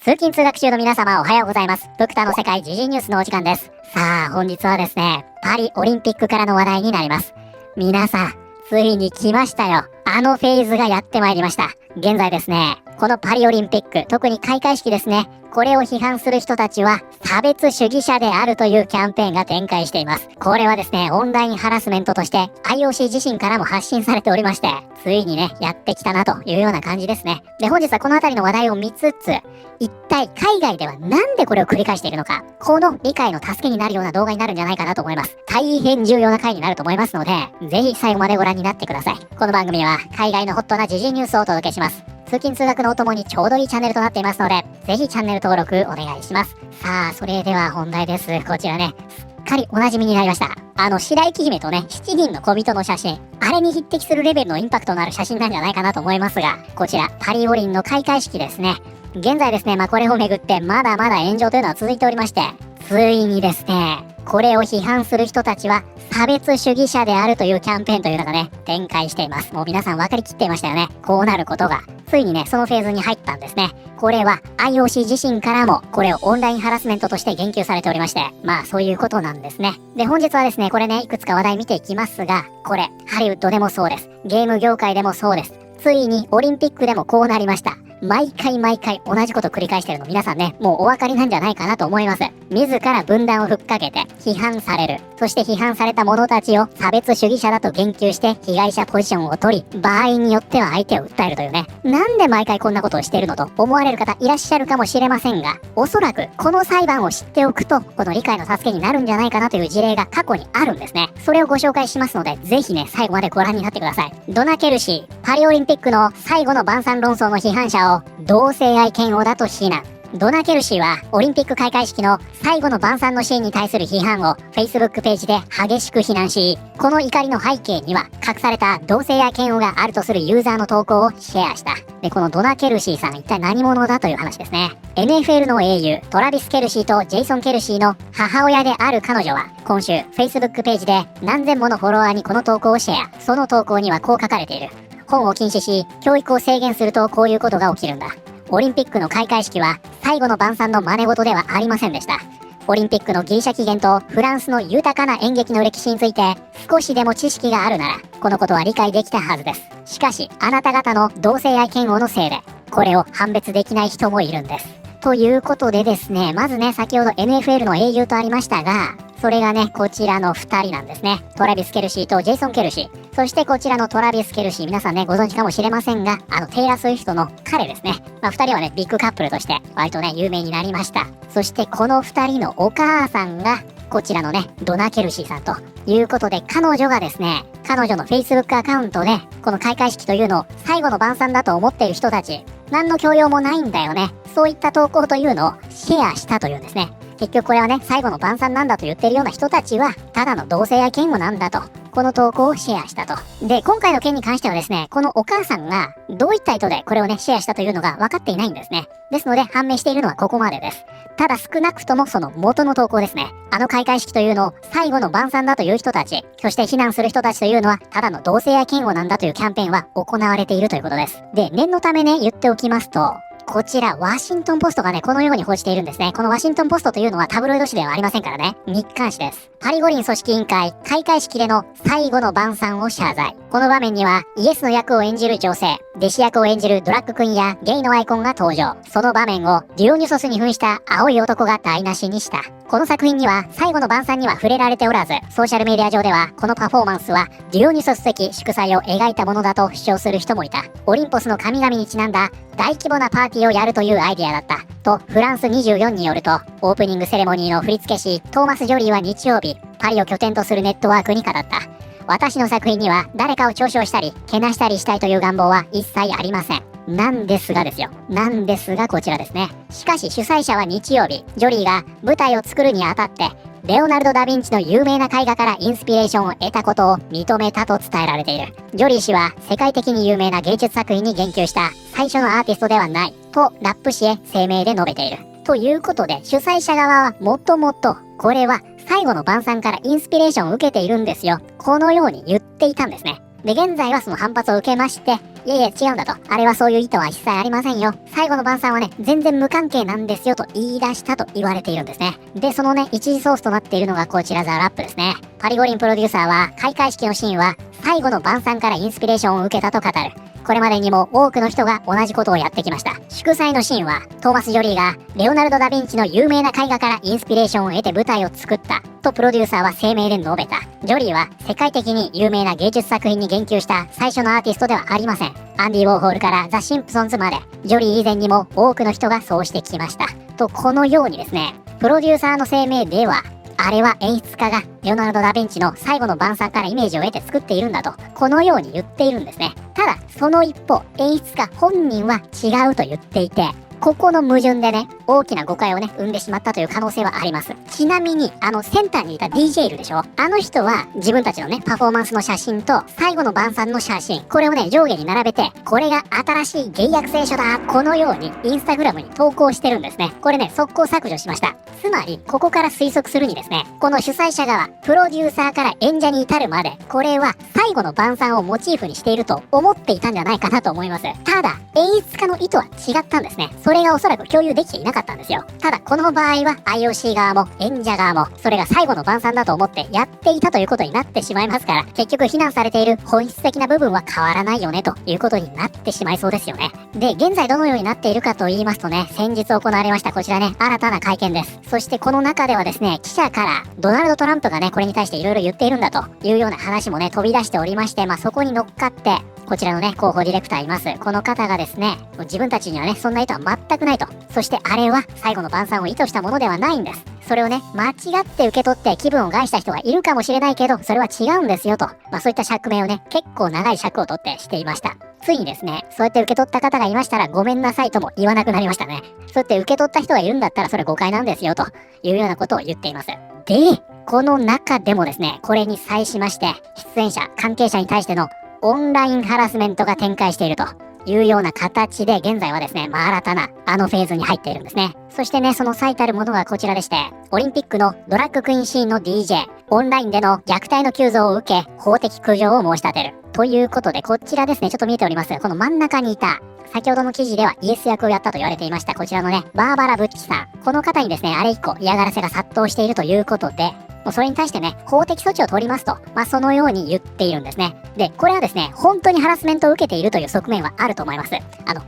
通勤通学中の皆様おはようございます。ブクタの世界時事ニュースのお時間です。さあ本日はですね、パリオリンピックからの話題になります。皆さん、ついに来ましたよ。あのフェーズがやってまいりました。現在ですね、このパリオリンピック、特に開会式ですね、これを批判する人たちは差別主義者であるというキャンペーンが展開しています。これはですね、オンラインハラスメントとして IOC 自身からも発信されておりまして、ついにね、やってきたなというような感じですね。で、本日はこのあたりの話題を見つつ、一体海外ではなんでこれを繰り返しているのか、この理解の助けになるような動画になるんじゃないかなと思います。大変重要な回になると思いますので、ぜひ最後までご覧になってください。この番組は海外のホットな時事ニュースをお届けします。通勤通学のお供にちょうどいいチャンネルとなっていますので、ぜひチャンネル登録お願いします。さあ、それでは本題です。こちらね、すっかりお馴染みになりました。白雪姫とね、7人の小人の写真。あれに匹敵するレベルのインパクトのある写真なんじゃないかなと思いますが、こちら、パリ五輪の開会式ですね。現在ですね、これをめぐってまだまだ炎上というのは続いておりまして、ついにですね、これを批判する人たちは差別主義者であるというキャンペーンというのがね、展開しています。もう皆さん分かりきっていましたよね。こうなることが。ついにね、そのフェーズに入ったんですね。これは IOC 自身からもこれをオンラインハラスメントとして言及されておりまして、そういうことなんですね。で、本日はですね、これね、いくつか話題見ていきますが、これ、ハリウッドでもそうです。ゲーム業界でもそうです。ついにオリンピックでもこうなりました。毎回同じこと繰り返してるの皆さんね、もうお分かりなんじゃないかなと思います。自ら分断をふっかけて批判される。そして批判された者たちを差別主義者だと言及して被害者ポジションを取り、場合によっては相手を訴えるというね。なんで毎回こんなことをしてるのと思われる方いらっしゃるかもしれませんが、おそらくこの裁判を知っておくと、この理解の助けになるんじゃないかなという事例が過去にあるんですね。それをご紹介しますので、ぜひね、最後までご覧になってください。ドナ・ケルシー、パリオリンピックの最後の晩餐論争の批判者を同性愛嫌悪だと非難。ドナ・ケルシーはオリンピック開会式の最後の晩餐のシーンに対する批判を Facebook ページで激しく非難し、この怒りの背景には隠された同性愛嫌悪があるとするユーザーの投稿をシェアした。で、このドナ・ケルシーさん一体何者だという話ですね。NFL の英雄トラビス・ケルシーとジェイソン・ケルシーの母親である彼女は今週 Facebook ページで何千ものフォロワーにこの投稿をシェア。その投稿にはこう書かれている。本を禁止し、教育を制限するとこういうことが起きるんだ。オリンピックの開会式は最後の晩餐の真似事ではありませんでした。オリンピックのギリシャ起源とフランスの豊かな演劇の歴史について少しでも知識があるなら、このことは理解できたはずです。しかし、あなた方の同性愛嫌悪のせいで、これを判別できない人もいるんです。ということでですね、まずね、先ほど NFL の英雄とありましたが、それがね、こちらの2人なんですね。トラビス・ケルシーとジェイソン・ケルシー。そしてこちらのトラビス・ケルシー、皆さんね、ご存知かもしれませんが、テイラー・スウィフトの彼ですね。2人はね、ビッグカップルとして、割とね、有名になりました。そしてこの2人のお母さんが、こちらのね、ドナ・ケルシーさんということで、彼女がですね、彼女の Facebook アカウントで、この開会式というのを最後の晩餐だと思っている人たち、何の教養もないんだよね。そういった投稿というのをシェアしたというんですね。結局これはね、最後の晩餐なんだと言ってるような人たちは、ただの同性愛嫌悪なんだと。この投稿をシェアしたと。で、今回の件に関してはですね、このお母さんがどういった意図でこれをね、シェアしたというのが分かっていないんですね。ですので、判明しているのはここまでです。ただ少なくともその元の投稿ですね。開会式というのを最後の晩餐だという人たち、そして非難する人たちというのは、ただの同性愛嫌悪なんだというキャンペーンは行われているということです。で、念のためね、言っておきますと、こちら、ワシントンポストがね、このように報じているんですね。このワシントンポストというのはタブロイド紙ではありませんからね。日刊紙です。パリ五輪組織委員会、開会式での最後の晩餐を謝罪。この場面には、イエスの役を演じる女性、弟子役を演じるドラッグクイーンやゲイのアイコンが登場。その場面をディオニュソスに扮した青い男が台無しにした。この作品には最後の晩餐には触れられておらず、ソーシャルメディア上ではこのパフォーマンスはディオニュソス的祝祭を描いたものだと主張する人もいた。オリンポスの神々にちなんだ大規模なパーティーをやるというアイディアだったとフランス24によると、オープニングセレモニーの振付師トーマス・ジョリーは日曜日、パリを拠点とするネットワークに語った。私の作品には誰かを嘲笑したりけなしたりしたいという願望は一切ありません。なんですがですよ。なんですがこちらですね。しかし主催者は日曜日、ジョリーが舞台を作るにあたって、レオナルド・ダ・ヴィンチの有名な絵画からインスピレーションを得たことを認めたと伝えられている。ジョリー氏は世界的に有名な芸術作品に言及した最初のアーティストではないとラップ氏へ声明で述べている。ということで主催者側はもともとこれは最後の晩餐からインスピレーションを受けているんですよ。このように言っていたんですね。で、現在はその反発を受けまして、いえいえ違うんだと。あれはそういう意図は一切ありませんよ。最後の晩餐はね、全然無関係なんですよと言い出したと言われているんですね。で、そのね、一時ソースとなっているのがこちらザ・ラップですね。パリ五輪プロデューサーは、開会式のシーンは最後の晩餐からインスピレーションを受けたと語る。これまでにも多くの人が同じことをやってきました。祝祭のシーンは、トーマス・ジョリーがレオナルド・ダ・ヴィンチの有名な絵画からインスピレーションを得て舞台を作ったとプロデューサーは声明で述べた。ジョリーは世界的に有名な芸術作品に言及した最初のアーティストではありません。アンディ・ウォーホールからザ・シンプソンズまで、ジョリー以前にも多くの人がそうしてきました。と、このようにですね、プロデューサーの声明では、あれは演出家がレオナルド・ダ・ヴィンチの最後の晩餐からイメージを得て作っているんだと、このように言っているんですね。ただ、その一方、演出家本人は違うと言っていて、ここの矛盾でね、大きな誤解をね、生んでしまったという可能性はあります。ちなみに、センターにいた DJ いるでしょ？あの人は、自分たちのね、パフォーマンスの写真と、最後の晩餐の写真、これをね、上下に並べて、これが新しい契約聖書だ、このように、インスタグラムに投稿してるんですね。これね、速攻削除しました。つまり、ここから推測するにですね、この主催者側、プロデューサーから演者に至るまで、これは、最後の晩餐をモチーフにしていると思っていたんじゃないかなと思います。ただ、演出家の意図は違ったんですね。それがおそらく共有できていなかったんですよ。ただ、この場合は IOC 側も演者側も、それが最後の晩餐だと思ってやっていたということになってしまいますから、結局非難されている本質的な部分は変わらないよねということになってしまいそうですよね。で、現在どのようになっているかと言いますとね、先日行われましたこちらね、新たな会見です。そしてこの中ではですね、記者からドナルド・トランプがね、これに対していろいろ言っているんだというような話もね、飛び出しておりまして、そこに乗っかって、こちらのね、広報ディレクターいます。この方がですね、自分たちにはね、そんな意図は全くないと。そしてあれは最後の晩餐を意図したものではないんです。それをね、間違って受け取って気分を害した人がいるかもしれないけど、それは違うんですよと。そういった釈明をね、結構長い尺を取ってしていました。ついにですね、そうやって受け取った方がいましたらごめんなさいとも言わなくなりましたね。そうやって受け取った人がいるんだったらそれ誤解なんですよというようなことを言っています。で、この中でもですね、これに際しまして、出演者、関係者に対してのオンラインハラスメントが展開しているというような形で現在はですね、新たなフェーズに入っているんですね。そしてね、その最たるものがこちらでして、オリンピックのドラッグクイーンシーンの DJ、オンラインでの虐待の急増を受け、法的苦情を申し立てる。ということで、こちらですね、ちょっと見えております。この真ん中にいた、先ほどの記事ではイエス役をやったと言われていました、こちらのね、バーバラ・ブッチさん。この方にですね、あれ以降嫌がらせが殺到しているということで、もうそれに対してね、法的措置を取りますと、そのように言っているんですね。で、これはですね、本当にハラスメントを受けているという側面はあると思います。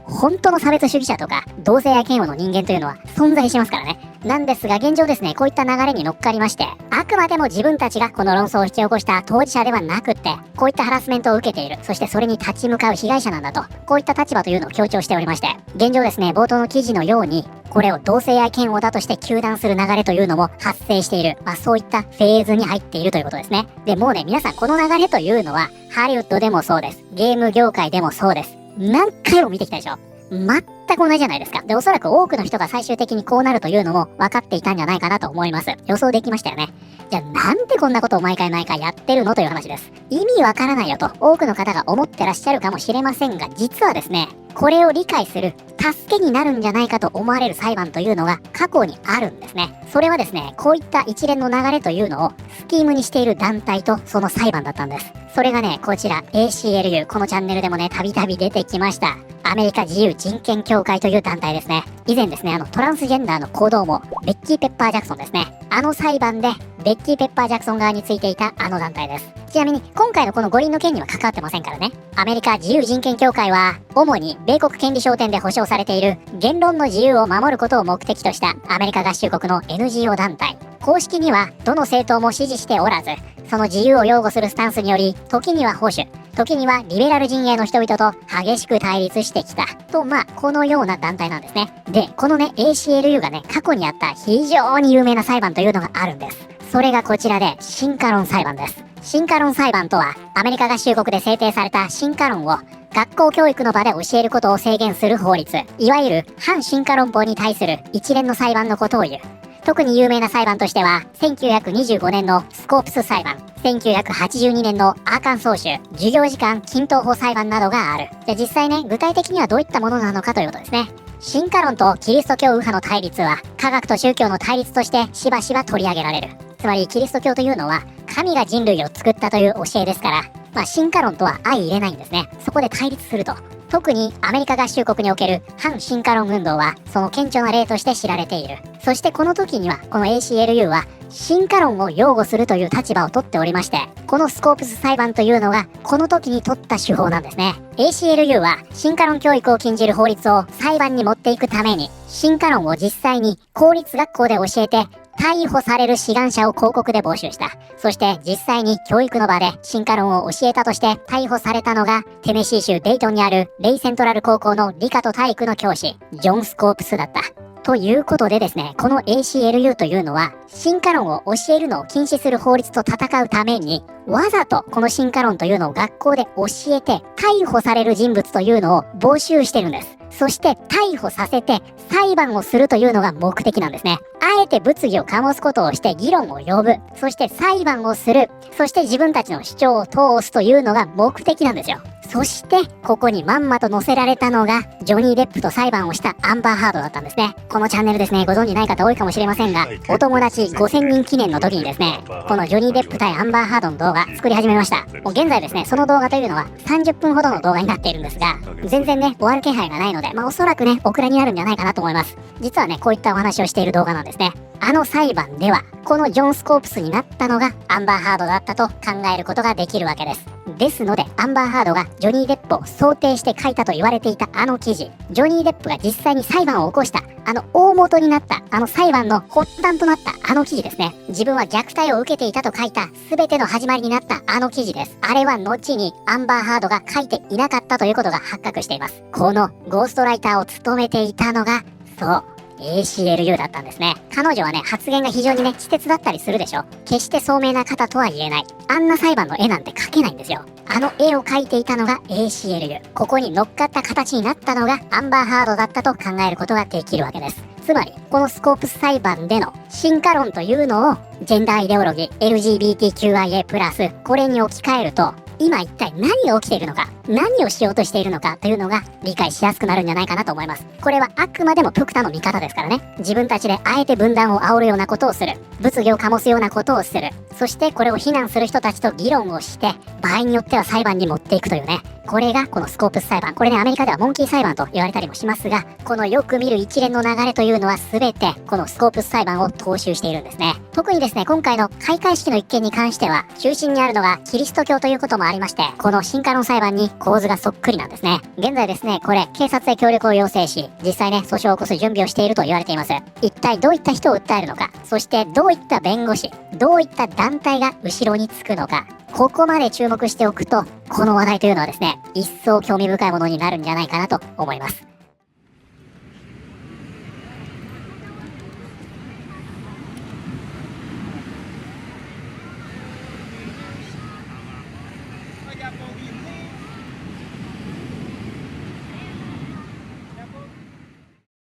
本当の差別主義者とか、同性愛嫌悪の人間というのは存在しますからね。なんですが、現状ですね、こういった流れに乗っかりまして、あくまでも自分たちがこの論争を引き起こした当事者ではなくって、こういったハラスメントを受けている、そしてそれに立ち向かう被害者なんだと、こういった立場というのを強調しておりまして、現状ですね、冒頭の記事のように、これを同性愛嫌悪だとして糾弾する流れというのも発生している。そういったフェーズに入っているということですね。で、もうね、皆さんこの流れというのは、ハリウッドでもそうです。ゲーム業界でもそうです。何回も見てきたでしょ。全く同じじゃないですか。で、おそらく多くの人が最終的にこうなるというのも分かっていたんじゃないかなと思います。予想できましたよね。じゃあなんでこんなことを毎回やってるのという話です。意味わからないよと多くの方が思ってらっしゃるかもしれませんが、実はですね、これを理解する助けになるんじゃないかと思われる裁判というのが過去にあるんですね。それはですね、こういった一連の流れというのをスキームにしている団体とその裁判だったんです。それがね、こちら ACLU、このチャンネルでもね、たびたび出てきました。アメリカ自由人権協会という団体ですね。以前ですね、トランスジェンダーの行動も、ベッキー・ペッパー・ジャクソンですね。裁判で、ベッキー・ペッパー・ジャクソン側についていた団体です。ちなみに、今回のこの五輪の件には関わってませんからね。アメリカ自由人権協会は、主に米国権利商店で保障されている言論の自由を守ることを目的としたアメリカ合衆国の NGO 団体。公式には、どの政党も支持しておらず、その自由を擁護するスタンスにより、時には保守、時にはリベラル陣営の人々と激しく対立してきた。と、このような団体なんですね。で、このね、ACLU がね、過去にあった非常に有名な裁判というのがあるんです。それがこちらで、進化論裁判です。進化論裁判とは、アメリカ合衆国で制定された進化論を、学校教育の場で教えることを制限する法律、いわゆる反進化論法に対する一連の裁判のことを言う。特に有名な裁判としては、1925年のスコープス裁判、1982年のアーカンソー州、授業時間均等法裁判などがある。で、実際ね、具体的にはどういったものなのかということですね。進化論とキリスト教右派の対立は、科学と宗教の対立としてしばしば取り上げられる。つまり、キリスト教というのは、神が人類を作ったという教えですから、進化論とは相入れないんですね。そこで対立すると。特にアメリカ合衆国における反進化論運動はその顕著な例として知られている。そしてこの時にはこの ACLU は進化論を擁護するという立場を取っておりまして、このスコープス裁判というのがこの時に取った手法なんですね。ACLU は進化論教育を禁じる法律を裁判に持っていくために、進化論を実際に公立学校で教えて逮捕される志願者を広告で募集した。そして実際に教育の場で進化論を教えたとして逮捕されたのがテネシー州デイトンにあるレイセントラル高校の理科と体育の教師、ジョン・スコープスだった。ということでですね、この ACLU というのは進化論を教えるのを禁止する法律と戦うために、わざとこの進化論というのを学校で教えて逮捕される人物というのを募集してるんです。そして逮捕させて裁判をするというのが目的なんですね。あえて物議を醸すことをして議論を呼ぶ。そして裁判をする。そして自分たちの主張を通すというのが目的なんですよ。そしてここにまんまと載せられたのがジョニー・デップと裁判をしたアンバー・ハードだったんですね。このチャンネルですね、ご存知ない方多いかもしれませんが、お友達5000人記念の時にですね、このジョニー・デップ対アンバー・ハードの動画作り始めました。もう現在ですね、その動画というのは30分ほどの動画になっているんですが、全然ね、終わる気配がないので、おそらくね、オクラになるんじゃないかなと思います。実はね、こういったお話をしている動画なんですね。あの裁判では、このジョン・スコープスになったのがアンバー・ハードだったと考えることができるわけです。ですので、アンバー・ハードがジョニー・デップを想定して書いたと言われていたあの記事、ジョニー・デップが実際に裁判を起こした、大元になった、裁判の発端となったあの記事ですね。自分は虐待を受けていたと書いた全ての始まりになったあの記事です。あれは後にアンバー・ハードが書いていなかったということが発覚しています。このゴーストライターを務めていたのが、そう、ACLU だったんですね。彼女はね、発言が非常にね、稚拙だったりするでしょ。決して聡明な方とは言えない。あんな裁判の絵なんて描けないんですよ。あの絵を描いていたのが ACLU。ここに乗っかった形になったのがアンバー・ハードだったと考えることができるわけです。つまり、このスコープス裁判での進化論というのを、ジェンダーイデオロギー、LGBTQIA+、これに置き換えると、今一体何が起きているのか、何をしようとしているのかというのが理解しやすくなるんじゃないかなと思います。これはあくまでもプクタの見方ですからね。自分たちであえて分断を煽るようなことをする。物議を醸すようなことをする。そしてこれを非難する人たちと議論をして、場合によっては裁判に持っていくというね。これがこのスコープス裁判。これね、アメリカではモンキー裁判と言われたりもしますが、このよく見る一連の流れというのは全てこのスコープス裁判を踏襲しているんですね。特にですね、今回の開会式の一件に関しては、中心にあるのがキリスト教ということもありまして、この進化論裁判に構図がそっくりなんですね。現在ですね、これ、警察へ協力を要請し、実際ね、訴訟を起こす準備をしていると言われています。一体どういった人を訴えるのか、そしてどういった弁護士、どういった団体が後ろにつくのか、ここまで注目しておくと、この話題というのはですね、一層興味深いものになるんじゃないかなと思います。Oiga,